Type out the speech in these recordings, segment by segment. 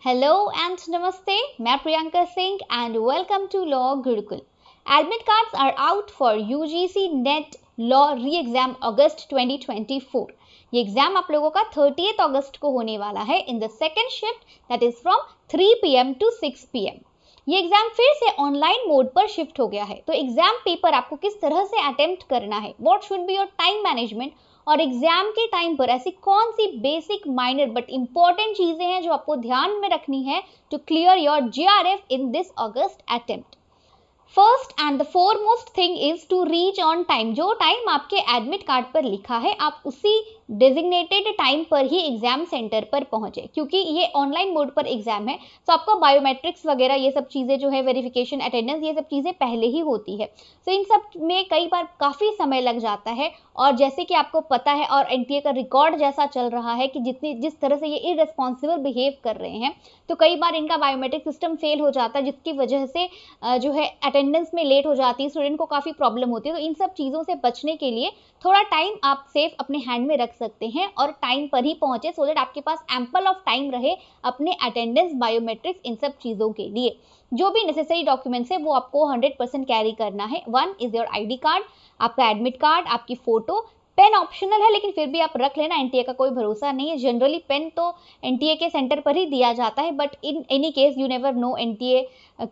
Hello and नमस्ते, मैं Priyanka Singh and welcome to law Gurukul. Admit cards are out for UGC NET law re exam August 2024। ये exam आप लोगों का 30 अगस्त को होने वाला है in the second shift, that is from 3 PM to 6 PM। ये एग्जाम फिर से ऑनलाइन मोड पर शिफ्ट हो गया है। तो एग्जाम पेपर आपको किस तरह से अटेम्प्ट करना है, what should be your time management, और एग्जाम के टाइम पर ऐसी कौन सी बेसिक माइनर बट इंपॉर्टेंट चीजें हैं जो आपको ध्यान में रखनी है to clear your JRF in this August attempt. First and the foremost thing is to reach on time. जो टाइम आपके एडमिट कार्ड पर लिखा है आप उसी डेजिग्नेटेड टाइम पर ही एग्जाम सेंटर पर पहुंचे, क्योंकि ये ऑनलाइन मोड पर एग्जाम है। तो आपको बायोमेट्रिक्स वगैरह ये सब चीजें जो है, वेरिफिकेशन, अटेंडेंस, ये सब चीजें पहले ही होती है। तो इन सब में कई बार काफी समय लग जाता है। और जैसे कि आपको पता है और NTA का रिकॉर्ड जैसा चल रहा है कि जिस तरह से ये इररेस्पॉन्सिबल बिहेव कर रहे हैं, तो कई बार इनका बायोमेट्रिक सिस्टम फेल हो जाता है, जिसकी वजह से जो है अटेंडेंस में लेट हो जाती है, स्टूडेंट को काफ़ी प्रॉब्लम होती है। तो इन सब चीज़ों से बचने के लिए थोड़ा टाइम आप सेफ अपने हैंड में रख सकते हैं और टाइम पर ही पहुंचे, सो दैट आपके पास एम्पल ऑफ टाइम रहे अपने अटेंडेंस, बायोमेट्रिक्स, इन सब चीज़ों के लिए। जो भी नेसेसरी डॉक्यूमेंट्स है वो आपको 100% कैरी करना है। One is your ID card, आपका एडमिट कार्ड, आपकी फोटो। पेन ऑप्शनल है लेकिन फिर भी आप रख लेना, NTA का कोई भरोसा नहीं है। जनरली पेन तो NTA के सेंटर पर ही दिया जाता है, but in any case you never know NTA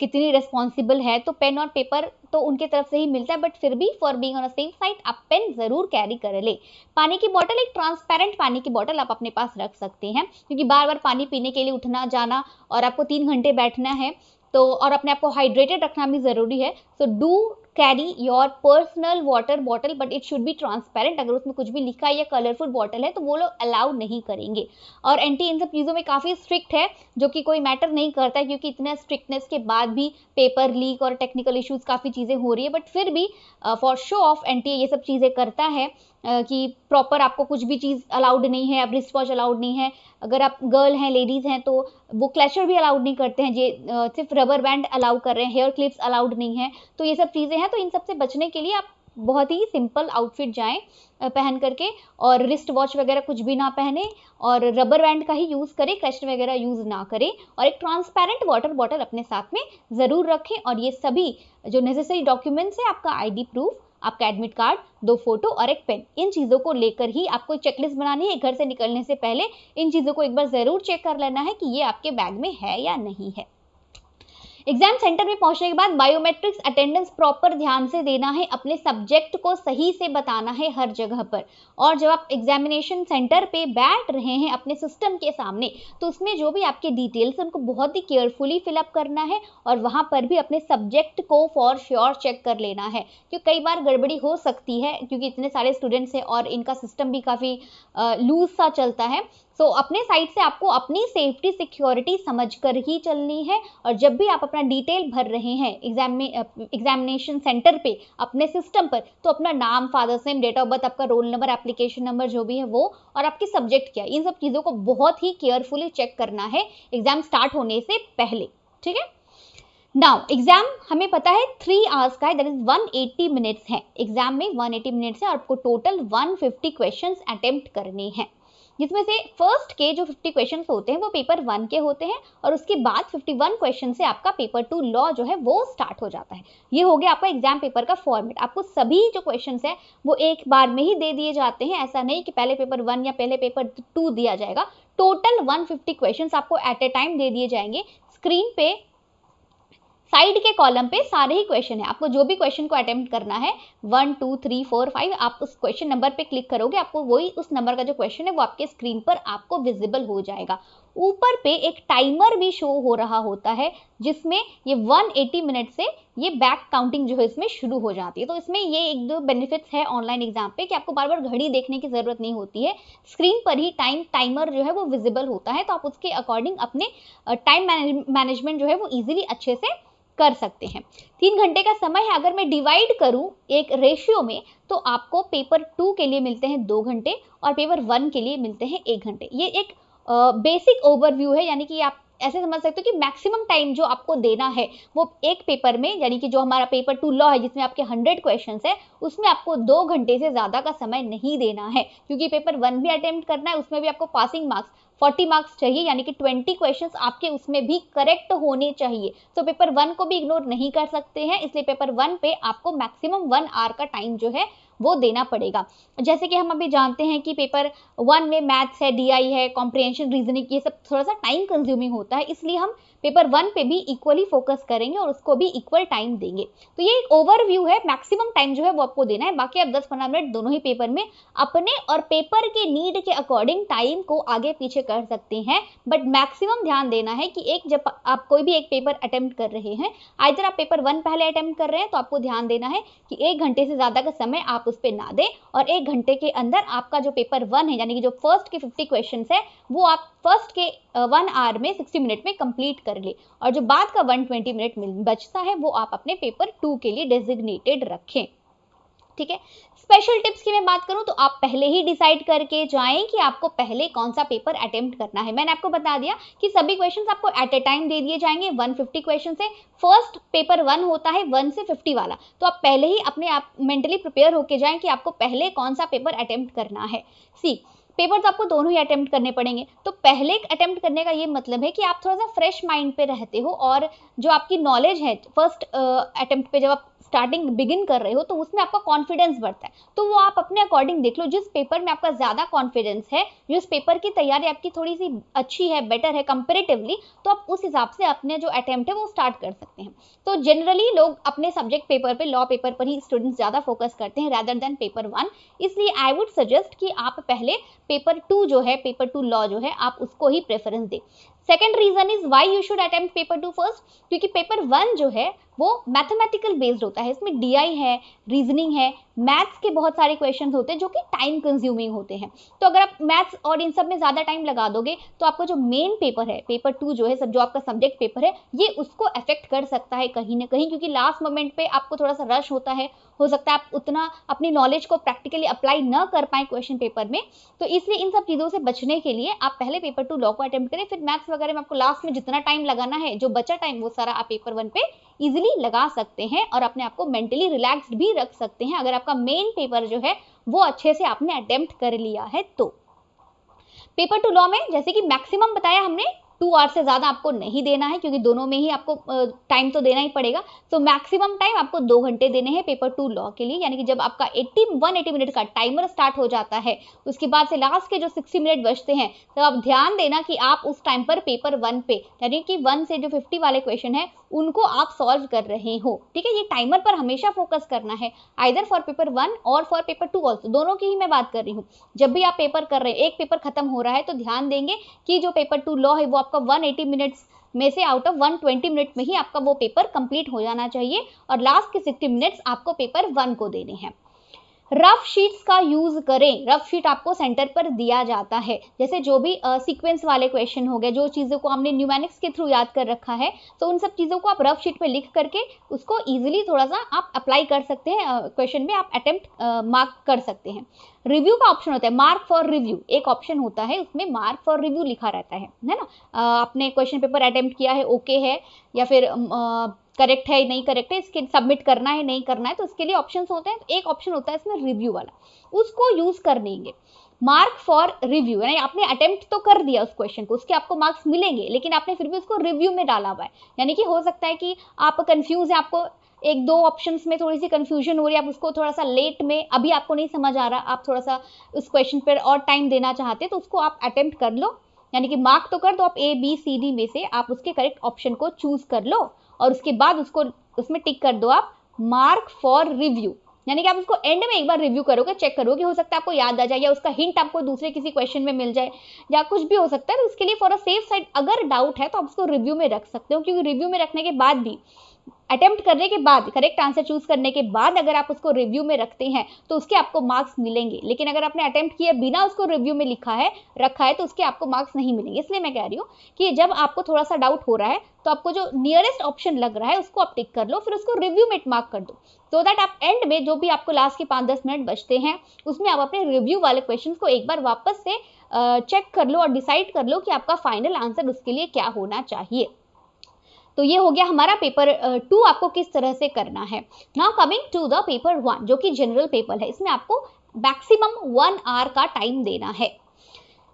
कितनी रिस्पॉन्सिबल है, तो पेन और पेपर तो उनके तरफ से ही मिलता है, बट फिर भी for being on a safe side आप पेन जरूर कैरी कर ले। पानी की बोतल, एक ट्रांसपेरेंट पानी की बोतल आप अपने पास रख सकते हैं, क्योंकि बार बार पानी पीने के लिए उठना जाना और आपको 3 घंटे बैठना है, तो और अपने आप को हाइड्रेटेड रखना भी जरूरी है। So do carry your personal water bottle, but it should be transparent. अगर उसमें कुछ भी लिखा है या कलरफुल बॉटल है तो वो लोग अलाउ नहीं करेंगे। और NTA इन सब चीज़ों में काफ़ी स्ट्रिक्ट है, जो कि कोई मैटर नहीं करता है, क्योंकि इतना स्ट्रिक्टनेस के बाद भी पेपर लीक और टेक्निकल इश्यूज काफ़ी चीज़ें हो रही है। बट फिर भी फॉर शो ऑफ NTA ये सब चीज़ें करता है कि प्रॉपर आपको कुछ भी चीज़ अलाउड नहीं है। अब रिस्ट वॉच अलाउड नहीं है, अगर आप गर्ल हैं, लेडीज़ हैं, तो वो क्लचर भी अलाउड नहीं करते हैं, ये सिर्फ रबर बैंड अलाउ कर रहे हैं, हेयर क्लिप्स अलाउड नहीं है। तो ये सब चीज़ें हैं, तो इन सब से बचने के लिए आप बहुत ही सिंपल आउटफिट जाएं पहन करके, और रिस्ट वॉच वगैरह कुछ भी ना पहने, और रबर बैंड का ही यूज़ करें, क्लचर वगैरह यूज़ ना करें, और एक ट्रांसपेरेंट वाटर बॉटल अपने साथ में ज़रूर रखें। और ये सभी जो नेसेसरी डॉक्यूमेंट्स है, आपका ID प्रूफ, आपका एडमिट कार्ड, 2 फोटो और एक पेन, इन चीज़ों को लेकर ही आपको चेकलिस्ट बनानी है। घर से निकलने से पहले इन चीज़ों को एक बार ज़रूर चेक कर लेना है कि ये आपके बैग में है या नहीं है। एग्जाम सेंटर में पहुंचने के बाद बायोमेट्रिक्स, अटेंडेंस प्रॉपर ध्यान से देना है, अपने सब्जेक्ट को सही से बताना है हर जगह पर। और जब आप एग्जामिनेशन सेंटर पे बैठ रहे हैं अपने सिस्टम के सामने, तो उसमें जो भी आपके डिटेल्स उनको बहुत ही केयरफुली फिलअप करना है, और वहां पर भी अपने सब्जेक्ट को फॉर श्योर चेक कर लेना है, क्योंकि कई बार गड़बड़ी हो सकती है, क्योंकि इतने सारे स्टूडेंट्स हैं और इनका सिस्टम भी काफ़ी लूज सा चलता है। सो अपने साइड से आपको अपनी सेफ्टी, सिक्योरिटी समझ कर ही चलनी है। और जब भी आप अपना डिटेल भर रहे हैं एग्जामिनेशन सेंटर पे अपने सिस्टम पर, तो अपना नाम, father's name, date of birth, आपका रोल नंबर, एप्लीकेशन नंबर जो भी है वो, और आपकी सब्जेक्ट क्या है, इन सब चीज़ों को बहुत ही केयरफुली चेक करना है एग्जाम स्टार्ट होने से पहले। ठीक है। नाउ एग्जाम हमें पता है 3 आवर्स का है, दैट इज 180 मिनट्स है। एग्जाम में 180 मिनट्स है और आपको टोटल 150 क्वेश्चंस अटेम्प्ट करने हैं, जिसमें से फर्स्ट के जो 50 क्वेश्चंस होते हैं वो पेपर 1 के होते हैं, और उसके बाद 51 क्वेश्चन से आपका पेपर 2 लॉ जो है वो स्टार्ट हो जाता है। ये हो गया आपका एग्जाम पेपर का फॉर्मेट। आपको सभी जो क्वेश्चंस है वो एक बार में ही दे दिए जाते हैं, ऐसा नहीं कि पहले पेपर 1 या पहले पेपर 2 दिया जाएगा। टोटल 150 क्वेश्चंस आपको एट ए टाइम दे दिए जाएंगे। स्क्रीन पे साइड के कॉलम पे सारे ही क्वेश्चन है, आपको जो भी क्वेश्चन को अटेम्प्ट करना है 1 2 3 4 5, आप उस क्वेश्चन नंबर पे क्लिक करोगे, आपको वही उस नंबर का जो क्वेश्चन है वो आपके स्क्रीन पर आपको विजिबल हो जाएगा। ऊपर पे एक टाइमर भी शो हो रहा होता है, जिसमें ये 180 मिनट से ये बैक काउंटिंग जो है इसमें शुरू हो जाती है। तो इसमें ये एक दो बेनिफिट्स है ऑनलाइन एग्जाम पे, कि आपको बार बार घड़ी देखने की जरूरत नहीं होती है, स्क्रीन पर ही टाइमर जो है वो विजिबल होता है, तो आप उसके अकॉर्डिंग अपने टाइम मैनेजमेंट जो है वो इजीली अच्छे से कर सकते हैं। 3 घंटे का समय है, अगर मैं डिवाइड करूं एक रेशियो में, तो आपको पेपर 2 के लिए मिलते हैं 2 घंटे और पेपर 1 के लिए मिलते हैं 1 घंटे। ये एक बेसिक ओवरव्यू है, यानी कि आप ऐसे समझ सकते हो कि मैक्सिमम टाइम जो आपको देना है वो एक पेपर में, यानी कि जो हमारा पेपर 2 लॉ है जिसमें आपके 100 क्वेश्चंस है, उसमें आपको 2 घंटे से ज़्यादा का समय नहीं देना है, क्योंकि पेपर 1 भी अटेम्प्ट करना है, उसमें भी आपको पासिंग मार्क्स 40 मार्क्स चाहिए, यानी कि 20 क्वेश्चंस आपके उसमें भी करेक्ट होने चाहिए। तो पेपर 1 को भी इग्नोर नहीं कर सकते हैं, इसलिए पेपर 1 पे आपको मैक्सिमम 1 आवर का टाइम जो है वो देना पड़ेगा। जैसे कि हम अभी जानते हैं कि पेपर 1 में मैथ्स है, डीआई है, कॉम्प्रिहेंशन, रीजनिंग, ये सब थोड़ा सा टाइम कंज्यूमिंग होता है, इसलिए हम पेपर 1 पे भी इक्वली फोकस करेंगे और उसको भी इक्वल टाइम देंगे। तो ये एक ओवरव्यू है, मैक्सिमम टाइम जो है वो आपको देना है, बाकी आप 10-15 मिनट दोनों ही पेपर में अपने और पेपर के नीड के अकॉर्डिंग टाइम को आगे पीछे कर सकते हैं, बट मैक्सिमम ध्यान देना है कि जब आप कोई भी एक पेपर अटेम्प्ट कर रहे हैं, आइदर आप पेपर 1 पहले अटेम्प्ट कर रहे हैं तो आपको ध्यान देना है कि 1 घंटे से ज्यादा का समय आप उस पर ना दें, और 1 घंटे के अंदर आपका जो पेपर 1 है, यानी कि जो फर्स्ट के 50 क्वेश्चन है वो आप फर्स्ट के 1 आवर में 60 मिनट में कंप्लीट कर ले, और जो बाद का 120 मिनट बचता है वो आप अपने पेपर 2 के लिए डेजिग्नेटेड रखें। ठीक है। स्पेशल टिप्स की मैं बात करूं तो आप पहले ही डिसाइड करके जाएं कि आपको पहले कौन सा पेपर अटेम्प्ट करना है। मैंने आपको बता दिया कि सभी क्वेश्चंस आपको एट ए टाइम दे दिए जाएंगे, 150 क्वेश्चन है। फर्स्ट पेपर 1 होता है 1 से 50 वाला, तो आप पहले ही अपने आप मेंटली प्रिपेयर होके जाएं कि आपको पहले कौन सा पेपर अटेम्प्ट करना है। सी पेपर्स आपको दोनों ही अटेम्प्ट करने पड़ेंगे, तो पहले अटेम्प्ट करने का ये मतलब है कि आप थोड़ा सा फ्रेश माइंड पे रहते हो, और जो आपकी नॉलेज है फर्स्ट अटेम्प्ट पे जब आप स्टार्टिंग बिगिन कर रहे हो तो उसमें आपका कॉन्फिडेंस बढ़ता है, तो वो आप अपने अकॉर्डिंग देख लो, जिस पेपर में आपका ज्यादा कॉन्फिडेंस है, जिस पेपर की तैयारी आपकी थोड़ी सी अच्छी है, बेटर है कंपेरेटिवली, तो आप उस हिसाब से अपने जो अटेम्प्ट है वो स्टार्ट कर सकते हैं। तो जनरली लोग अपने सब्जेक्ट पेपर पे, लॉ पेपर पर ही स्टूडेंट्स ज्यादा फोकस करते हैं रादर देन पेपर 1, इसलिए आई वुड सजेस्ट कि आप पहले पेपर 2 जो है, पेपर 2 लॉ जो है, आप उसको ही प्रेफरेंस दें। Second reason is why you should attempt paper 2 first, क्योंकि पेपर 1 जो है वो मैथमेटिकल बेस्ड होता है, इसमें डीआई है, रीजनिंग है, मैथ्स के बहुत सारे क्वेश्चन होते हैं जो कि टाइम कंज्यूमिंग होते हैं। तो अगर आप मैथ्स और इन सब में ज्यादा टाइम लगा दोगे तो आपका जो मेन पेपर है, पेपर 2 जो है, सब जो आपका सब्जेक्ट पेपर है, ये उसको अफेक्ट कर सकता है कहीं ना कहीं, क्योंकि लास्ट मोमेंट पे आपको थोड़ा सा रश होता है, हो सकता है आप उतना अपनी नॉलेज को प्रैक्टिकली अप्लाई न कर पाए क्वेश्चन पेपर में। तो इसलिए इन सब चीजों से बचने के लिए आप पहले पेपर 2 लॉ को अटेम्प्ट करें, फिर मैथ्स वगैरह में आपको लास्ट में जितना टाइम लगाना है, जो बचा टाइम वो सारा आप पेपर 1 पे इजिली लगा सकते हैं और अपने आप को मेंटली रिलैक्स्ड भी रख सकते हैं, अगर आपका मेन पेपर जो है वो अच्छे से आपने अटेम्प्ट कर लिया है। तो पेपर 2 लॉ में जैसे कि मैक्सिमम बताया हमने 2 आवर से ज्यादा आपको नहीं देना है, क्योंकि दोनों में ही आपको टाइम तो देना ही पड़ेगा। तो मैक्सिमम टाइम आपको 2 घंटे देने हैं पेपर 2 लॉ के लिए, यानी कि जब आपका 180 मिनट का टाइमर स्टार्ट हो जाता है, उसके बाद से लास्ट के जो 60 मिनट बचते हैं, तो आप ध्यान देना कि आप उस टाइम पर पेपर 1 पे, यानी कि 1 से जो 50 वाले क्वेश्चन है उनको आप सॉल्व कर रहे हो। ठीक है, ये टाइमर पर हमेशा फोकस करना है, आइदर फॉर पेपर 1 और फॉर पेपर 2 ऑल्सो, दोनों की ही मैं बात कर रही हूँ। जब भी आप पेपर कर रहे हैं, एक पेपर खत्म हो रहा है, तो ध्यान देंगे कि जो पेपर 2 लॉ है वो आपका 180 मिनट्स में से आउट ऑफ 120 मिनट में ही आपका वो पेपर कंप्लीट हो जाना चाहिए, और लास्ट के 60 मिनट्स आपको पेपर 1 को देने हैं। रफ शीट्स का यूज करें, रफ शीट आपको सेंटर पर दिया जाता है, जैसे जो भी सीक्वेंस वाले क्वेश्चन हो गए, जो चीजों को हमने न्यूमेरिक्स के थ्रू याद कर रखा है, तो उन सब चीजों को आप रफ शीट में लिख करके उसको इजीली थोड़ा सा आप अप्लाई कर सकते हैं, क्वेश्चन में आप अटेम्प्ट मार्क कर सकते हैं। रिव्यू का ऑप्शन होता है, मार्क फॉर रिव्यू एक ऑप्शन होता है, उसमें मार्क फॉर रिव्यू लिखा रहता है ना। आपने क्वेश्चन पेपर अटेम्प्ट किया है, ओके है या फिर करेक्ट है नहीं करेक्ट है, इसके सबमिट करना है नहीं करना है, तो उसके लिए ऑप्शंस होते हैं। तो एक ऑप्शन होता है इसमें रिव्यू वाला, उसको यूज कर लेंगे। मार्क फॉर रिव्यू, यानी आपने अटेम्प्ट तो कर दिया उस क्वेश्चन को, उसके आपको मार्क्स मिलेंगे, लेकिन आपने फिर भी उसको रिव्यू में डाला हुआ है, यानी कि हो सकता है कि आप कंफ्यूज है, आपको एक दो ऑप्शंस में थोड़ी सी कंफ्यूजन हो रही है, आप उसको थोड़ा सा लेट में, अभी आपको नहीं समझ आ रहा, आप थोड़ा सा उस क्वेश्चन पर और टाइम देना चाहते हैं, तो उसको आप अटेम्प्ट कर लो, यानी कि मार्क तो कर दो आप ABCD में से, आप उसके करेक्ट ऑप्शन को चूज कर लो और उसके बाद उसको उसमें टिक कर दो आप मार्क फॉर रिव्यू, यानी कि आप उसको एंड में एक बार रिव्यू करोगे, चेक करोगे, हो सकता है आपको याद आ जाए या उसका हिंट आपको दूसरे किसी क्वेश्चन में मिल जाए या कुछ भी हो सकता है। तो उसके लिए फॉर अ सेफ साइड अगर डाउट है तो आप उसको रिव्यू में रख सकते हो, क्योंकि रिव्यू में रखने के बाद भी, अटेम्प्ट करने के बाद, करेक्ट आंसर चूज करने के बाद अगर आप उसको रिव्यू में रखते हैं तो उसके आपको मार्क्स मिलेंगे, लेकिन अगर आपने अटेम्प्ट किया बिना उसको रिव्यू में रखा है तो उसके आपको मार्क्स नहीं मिलेंगे। इसलिए मैं कह रही हूँ कि जब आपको थोड़ा सा डाउट हो रहा है तो आपको जो नियरेस्ट ऑप्शन लग रहा है उसको आप टिक कर लो, फिर उसको रिव्यू में मार्क कर दो, सो दैट आप एंड में जो भी आपको लास्ट के 5-10 मिनट बचते हैं उसमें आप अपने रिव्यू वाले क्वेश्चन को एक बार वापस से चेक कर लो और डिसाइड कर लो कि आपका फाइनल आंसर उसके लिए क्या होना चाहिए। तो ये हो गया हमारा पेपर 2 आपको किस तरह से करना है। Now coming to the paper 1 जो कि जनरल पेपर है, इसमें आपको मैक्सिमम 1 आवर का टाइम देना है।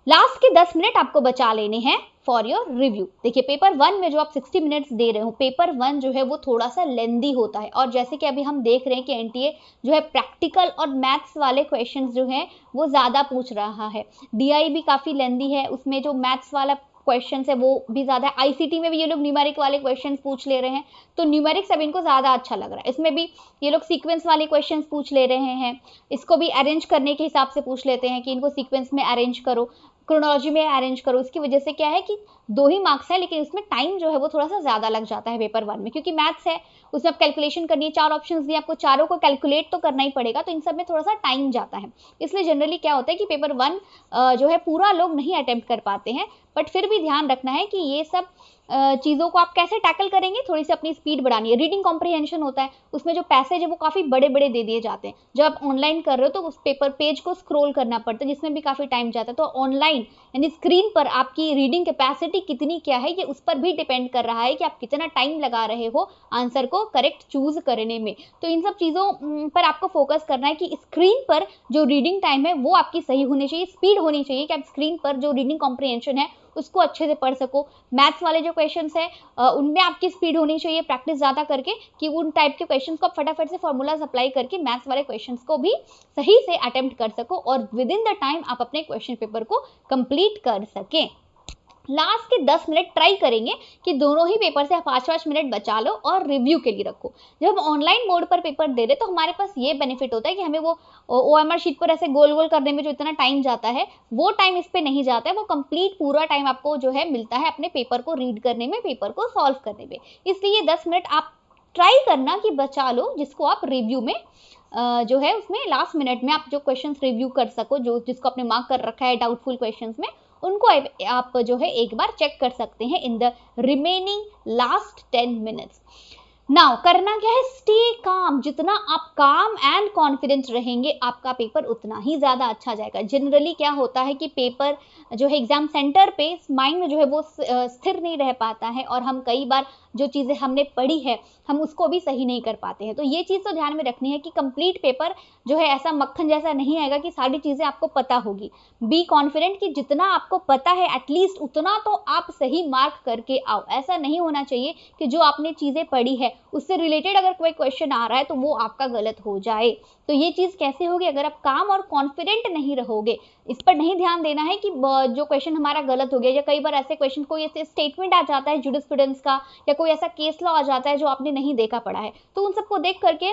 लास्ट के 10 मिनट आपको बचा लेने हैं फॉर योर रिव्यू। देखिए पेपर 1 में जो आप 60 मिनट्स दे रहे हो, पेपर 1 जो है वो थोड़ा सा लेंदी होता है, और जैसे कि अभी हम देख रहे हैं कि एनटीए जो है प्रैक्टिकल और मैथ्स वाले क्वेश्चंस जो हैं वो ज़्यादा पूछ रहा है। डीआई भी काफ़ी लेंदी है, उसमें जो मैथ्स वाला क्वेश्चंस है वो भी ज़्यादा, आईसीटी में भी ये लोग न्यूमेरिक वाले क्वेश्चंस पूछ ले रहे हैं, तो न्यूमेरिक्स अब इनको ज़्यादा अच्छा लग रहा है। इसमें भी ये लोग सीक्वेंस वाले क्वेश्चंस पूछ ले रहे हैं, इसको भी अरेंज करने के हिसाब से पूछ लेते हैं कि इनको सीक्वेंस में अरेंज करो, क्रोनोलॉजी में अरेंज करो। इसकी वजह से क्या है कि 2 ही मार्क्स है, लेकिन उसमें टाइम जो है वो थोड़ा सा ज़्यादा लग जाता है पेपर 1 में, क्योंकि मैथ्स है, उसमें आप कैलकुलेशन करनी है, 4 ऑप्शंस दिए आपको, चारों को कैलकुलेट तो करना ही पड़ेगा, तो इन सब में थोड़ा सा टाइम जाता है। इसलिए जनरली क्या होता है कि पेपर 1 जो है पूरा लोग नहीं अटेम्प्ट कर पाते हैं, बट फिर भी ध्यान रखना है कि ये सब चीज़ों को आप कैसे टैकल करेंगे, थोड़ी सी अपनी स्पीड बढ़ानी है। रीडिंग कॉम्प्रिहेंशन होता है, उसमें जो पैसेज है वो काफ़ी बड़े बड़े दे दिए जाते हैं। जब आप ऑनलाइन कर रहे हो तो उस पेपर पेज को स्क्रॉल करना पड़ता है, जिसमें भी काफ़ी टाइम जाता है। तो ऑनलाइन यानी स्क्रीन पर आपकी रीडिंग कैपेसिटी कितनी क्या है, ये उस पर भी डिपेंड कर रहा है कि आप कितना टाइम लगा रहे हो आंसर को करेक्ट चूज करने में। तो इन सब चीज़ों पर आपको फोकस करना है कि स्क्रीन पर जो रीडिंग टाइम है वो आपकी सही होनी चाहिए, स्पीड होनी चाहिए कि आप स्क्रीन पर जो रीडिंग कॉम्प्रिहेंशन है उसको अच्छे से पढ़ सको। मैथ्स वाले जो क्वेश्चंस है उनमें आपकी स्पीड होनी चाहिए, प्रैक्टिस ज़्यादा करके, कि उन टाइप के क्वेश्चंस को आप फटाफट से फॉर्मूलाज अप्लाई करके मैथ्स वाले क्वेश्चंस को भी सही से अटेम्प्ट कर सको और विद इन द टाइम आप अपने क्वेश्चन पेपर को कंप्लीट कर सकें। लास्ट के 10 मिनट ट्राई करेंगे कि दोनों ही पेपर से 5-5 मिनट बचा लो और रिव्यू के लिए रखो। जब हम ऑनलाइन मोड पर पेपर दे रहे तो हमारे पास ये बेनिफिट होता है कि हमें वो ओएमआर शीट पर ऐसे गोल गोल करने में जो इतना टाइम जाता है वो टाइम इस पे नहीं जाता है, वो कंप्लीट पूरा टाइम आपको जो है मिलता है अपने पेपर को रीड करने में, पेपर को सॉल्व करने में। इसलिए 10 मिनट आप ट्राई करना कि बचा लो, जिसको आप रिव्यू में जो है उसमें लास्ट मिनट में आप जो क्वेश्चंस रिव्यू कर सको, जो जिसको आपने मार्क कर रखा है डाउटफुल क्वेश्चंस में, उनको आप जो है एक बार चेक कर सकते हैं in the remaining last 10 minutes. Now करना क्या है, स्टे काम। जितना आप काम एंड कॉन्फिडेंट रहेंगे आपका पेपर उतना ही ज़्यादा अच्छा जाएगा। जनरली क्या होता है कि पेपर जो है एग्जाम सेंटर पे माइंड में जो है वो स्थिर नहीं रह पाता है, और हम कई बार जो चीज़ें हमने पढ़ी है हम उसको भी सही नहीं कर पाते हैं। तो ये चीज़ तो ध्यान में रखनी है कि कंप्लीट पेपर जो है ऐसा मक्खन जैसा नहीं आएगा कि सारी चीज़ें आपको पता होगी। बी कॉन्फिडेंट कि जितना आपको पता है एटलीस्ट उतना तो आप सही मार्क करके आओ। ऐसा नहीं होना चाहिए कि जो आपने चीज़ें पढ़ी है उससे रिलेटेड अगर कोई क्वेश्चन आ रहा है तो वो आपका गलत हो जाए। तो ये चीज़ कैसे होगी, अगर आप काम और कॉन्फिडेंट नहीं रहोगे, इस पर नहीं ध्यान देना है कि जो क्वेश्चन हमारा गलत हो गया, या कई बार ऐसे क्वेश्चन कोई ऐसे स्टेटमेंट आ जाता है जूरिस्प्रूडेंस का, या कोई ऐसा केस लॉ आ जाता है जो आपने नहीं देखा पढ़ा है, तो उन सबको देख करके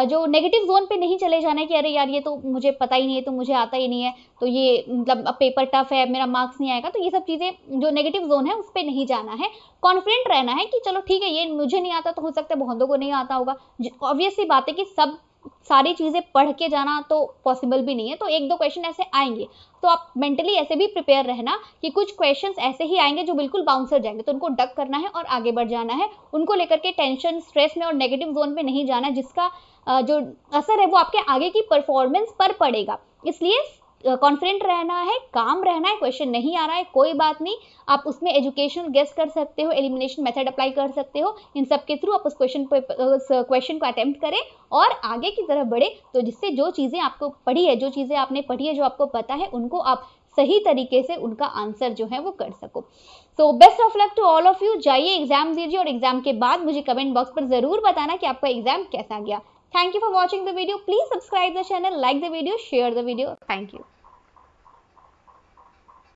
जो नेगेटिव जोन पे नहीं चले जाना है कि अरे यार ये तो मुझे पता ही नहीं है, तो मुझे आता ही नहीं है, तो ये मतलब अब पेपर टफ है, मेरा मार्क्स नहीं आएगा। तो ये सब चीज़ें जो नेगेटिव जोन है उस पर नहीं जाना है। कॉन्फिडेंट रहना है कि चलो ठीक है ये मुझे नहीं आता तो हो सकता है बहुतों को नहीं आता होगा। ऑब्वियस सी बात है कि सब सारी चीज़ें पढ़ के जाना तो पॉसिबल भी नहीं है, तो 1-2 क्वेश्चन ऐसे आएंगे, तो आप मेंटली ऐसे भी प्रिपेयर रहना कि कुछ क्वेश्चंस ऐसे ही आएंगे जो बिल्कुल बाउंसर जाएंगे, तो उनको डक करना है और आगे बढ़ जाना है। उनको लेकर के टेंशन स्ट्रेस में और नेगेटिव जोन में नहीं जाना, जिसका जो असर है वो आपके आगे की परफॉर्मेंस पर पड़ेगा। इसलिए कॉन्फिडेंट रहना है, काम रहना है। क्वेश्चन नहीं आ रहा है कोई बात नहीं, आप उसमें एजुकेशनल गेस कर सकते हो, एलिमिनेशन मेथड अप्लाई कर सकते हो, इन सब के थ्रू आप उस क्वेश्चन को अटेम्प्ट करें और आगे की तरफ बढ़े, तो जिससे जो चीज़ें आपको पढ़ी है, जो चीज़ें आपने पढ़ी है, जो आपको पता है, उनको आप सही तरीके से उनका आंसर जो है वो कर सको। So best of luck to all of you. जाइए एग्जाम दीजिए और एग्जाम के बाद मुझे कमेंट बॉक्स पर जरूर बताना कि आपका एग्जाम कैसा गया। Thank you for watching the video. Please subscribe the channel, like the video, share the video. Thank you.